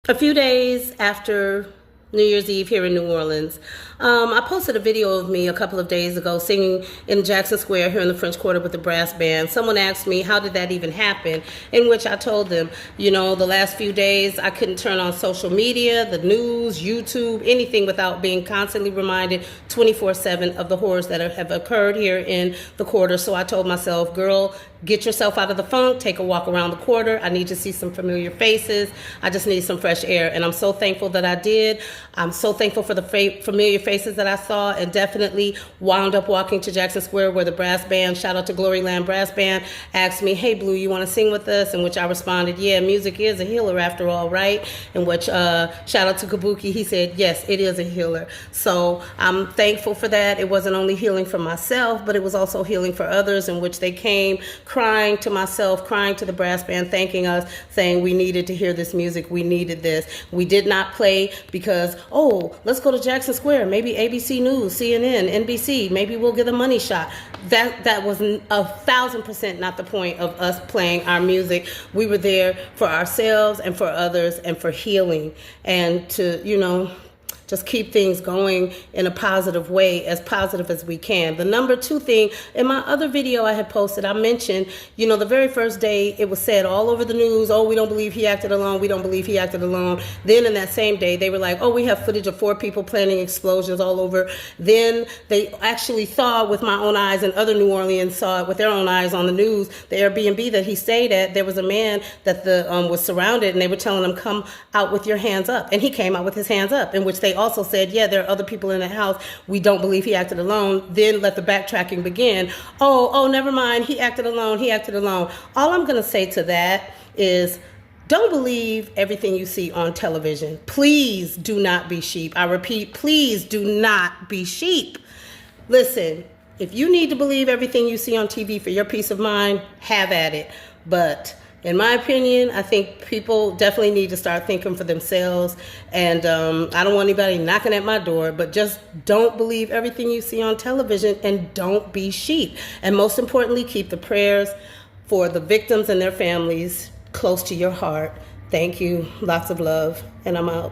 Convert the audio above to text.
A few days after New Year's Eve here in New Orleans, I posted a video of me a couple of days ago singing in Jackson Square here in the French Quarter with the brass band. Someone asked me, how did that even happen? In which I told them, you know, the last few days I couldn't turn on social media, the news, YouTube, anything without being constantly reminded 24/7 of the horrors that have occurred here in the quarter. So I told myself, girl, get yourself out of the funk, take a walk around the quarter. I need to see some familiar faces. I just need some fresh air. And I'm so thankful that I did. I'm so thankful for the familiar faces that I saw, and definitely wound up walking to Jackson Square where the brass band, shout out to Glory Land Brass Band, asked me, hey Blue, you want to sing with us? In which I responded, yeah, music is a healer after all, right? In which, shout out to Kabuki, he said, yes, it is a healer. So I'm thankful for that. It wasn't only healing for myself, but it was also healing for others, in which they came crying to myself, crying to the brass band, thanking us, saying we needed to hear this music, we needed this. We did not play because, oh, let's go to Jackson Square, maybe ABC News, CNN, NBC, maybe we'll get a money shot. That was 1,000% not the point of us playing our music. We were there for ourselves and for others and for healing, and to, you know, just keep things going in a positive way, as positive as we can. The number two thing, in my other video I had posted, I mentioned, you know, the very first day it was said all over the news, oh, we don't believe he acted alone, we don't believe he acted alone. Then in that same day, they were like, oh, we have footage of 4 people planning explosions all over. Then they actually saw with my own eyes, and other New Orleans saw it with their own eyes on the news, the Airbnb that he stayed at, there was a man that was surrounded, and they were telling him, come out with your hands up. And he came out with his hands up, in which they also said, yeah, there are other people in the house. We don't believe he acted alone. Then let the backtracking begin. Oh, never mind. He acted alone. He acted alone. All I'm going to say to that is, don't believe everything you see on television. Please do not be sheep. I repeat, please do not be sheep. Listen, if you need to believe everything you see on TV for your peace of mind, have at it. But in my opinion, I think people definitely need to start thinking for themselves. And I don't want anybody knocking at my door, but just don't believe everything you see on television, and don't be sheep. And most importantly, keep the prayers for the victims and their families close to your heart. Thank you. Lots of love. And I'm out.